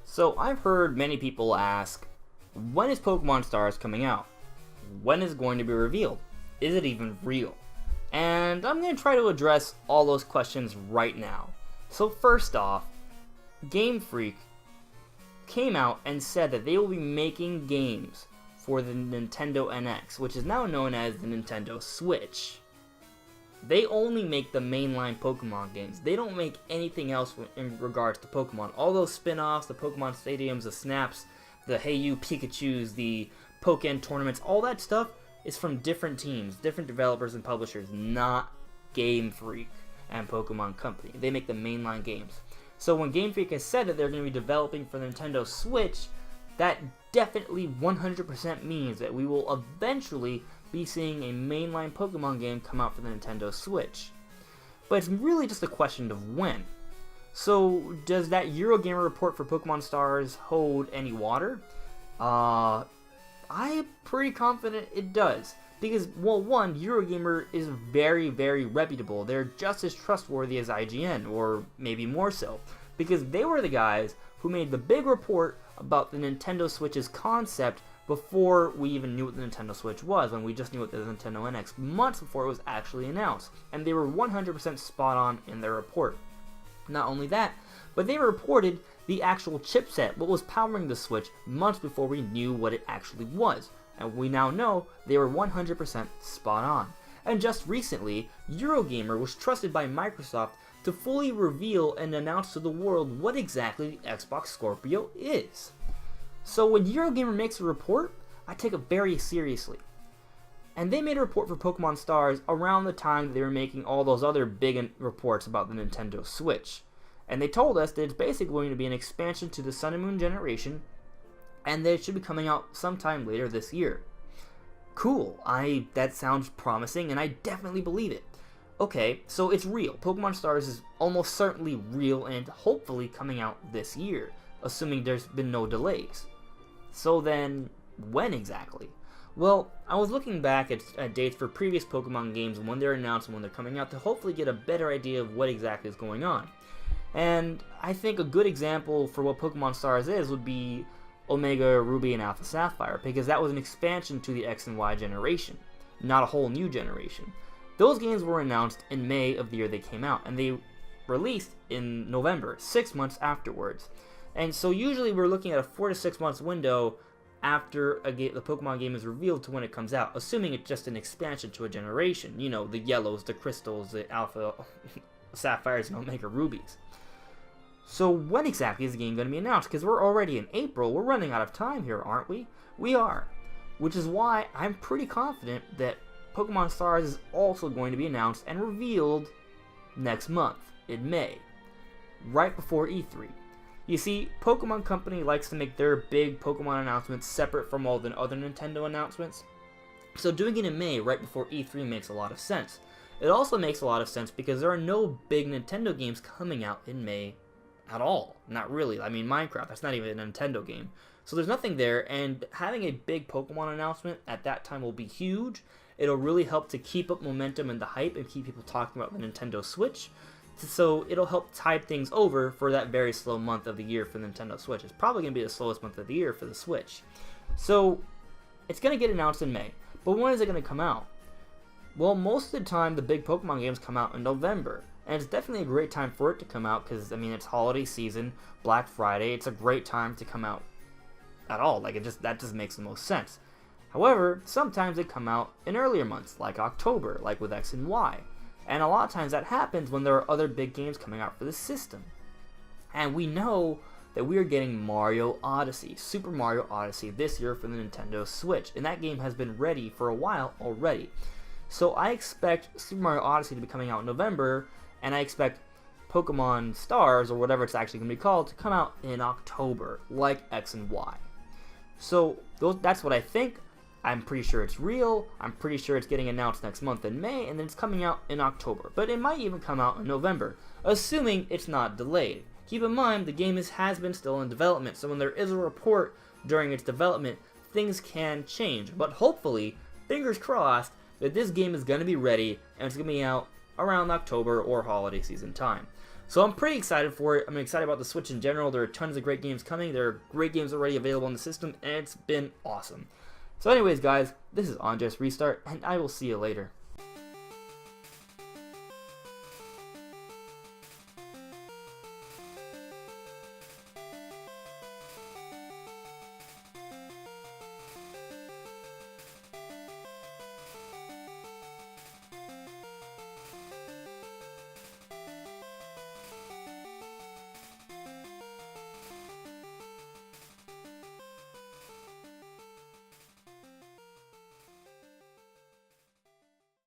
So I've heard many people ask, when is Pokemon Stars coming out? When is it going to be revealed? Is it even real? And I'm going to try to address all those questions right now. So first off, Game Freak came out and said that they will be making games for the Nintendo NX, which is now known as the Nintendo Switch. They only make the mainline Pokemon games. They don't make anything else in regards to Pokemon. All those spin-offs, the Pokemon Stadiums, the Snaps, the Hey You Pikachus, the Pokken tournaments, all that stuff is from different teams, different developers and publishers, not Game Freak and Pokemon Company. They make the mainline games. So when Game Freak has said that they're going to be developing for the Nintendo Switch, that definitely 100% means that we will eventually be seeing a mainline Pokemon game come out for the Nintendo Switch. But it's really just a question of when. So does that Eurogamer report for Pokemon Stars hold any water? I'm pretty confident it does. Because, well, one, Eurogamer is very, very reputable. They're just as trustworthy as IGN, or maybe more so. Because they were the guys who made the big report about the Nintendo Switch's concept before we even knew what the Nintendo Switch was, when we just knew what the Nintendo NX, months before it was actually announced. And they were 100% spot on in their report. Not only that, but they reported the actual chipset, what was powering the Switch, months before we knew what it actually was. And we now know they were 100% spot on. And just recently, Eurogamer was trusted by Microsoft to fully reveal and announce to the world what exactly the Xbox Scorpio is. So when Eurogamer makes a report, I take it very seriously. And they made a report for Pokemon Stars around the time that they were making all those other big reports about the Nintendo Switch. And they told us that it's basically going to be an expansion to the Sun and Moon generation, and that it should be coming out sometime later this year. Cool, that sounds promising, and I definitely believe it. Okay, so it's real. Pokemon Stars is almost certainly real and hopefully coming out this year, assuming there's been no delays. So then, when exactly? Well, I was looking back at dates for previous Pokemon games when they're announced and when they're coming out to hopefully get a better idea of what exactly is going on. And I think a good example for what Pokemon Stars is would be Omega Ruby and Alpha Sapphire, because that was an expansion to the X and Y generation, not a whole new generation. Those games were announced in May of the year they came out, and they released in November, 6 months afterwards. And so usually we're looking at a 4 to 6 months window after the Pokemon game is revealed to when it comes out, assuming it's just an expansion to a generation. You know, the Yellows, the Crystals, the Alpha Sapphires, and Omega Rubies. So when exactly is the game going to be announced? Because we're already in April, we're running out of time here, aren't we? We are. Which is why I'm pretty confident that Pokemon Stars is also going to be announced and revealed next month, in May, right before E3. You see, Pokemon Company likes to make their big Pokemon announcements separate from all the other Nintendo announcements, so doing it in May, right before E3, makes a lot of sense. It also makes a lot of sense because there are no big Nintendo games coming out in May at all. Not really. I mean, Minecraft, that's not even a Nintendo game. So there's nothing there, and having a big Pokemon announcement at that time will be huge. It'll really help to keep up momentum and the hype and keep people talking about the Nintendo Switch. So it'll help tide things over for that very slow month of the year for the Nintendo Switch. It's probably going to be the slowest month of the year for the Switch. So it's going to get announced in May. But when is it going to come out? Well, most of the time the big Pokemon games come out in November. And it's definitely a great time for it to come out because, I mean, it's holiday season, Black Friday. It's a great time to come out at all. Like, that just makes the most sense. However, sometimes they come out in earlier months, like October, like with X and Y. And a lot of times that happens when there are other big games coming out for the system. And we know that we are getting Mario Odyssey, Super Mario Odyssey, this year for the Nintendo Switch. And that game has been ready for a while already. So I expect Super Mario Odyssey to be coming out in November, and I expect Pokemon Stars, or whatever it's actually going to be called, to come out in October, like X and Y. So that's what I think. I'm pretty sure it's real. I'm pretty sure it's getting announced next month in May, and then it's coming out in October. But it might even come out in November, assuming it's not delayed. Keep in mind, the game has been still in development, so when there is a report during its development, things can change. But hopefully, fingers crossed, that this game is going to be ready, and it's going to be out around October or holiday season time. So I'm pretty excited for it. I'm excited about the Switch in general. There are tons of great games coming. There are great games already available on the system, and it's been awesome. So anyways, guys, this is Unjust Restart, and I will see you later.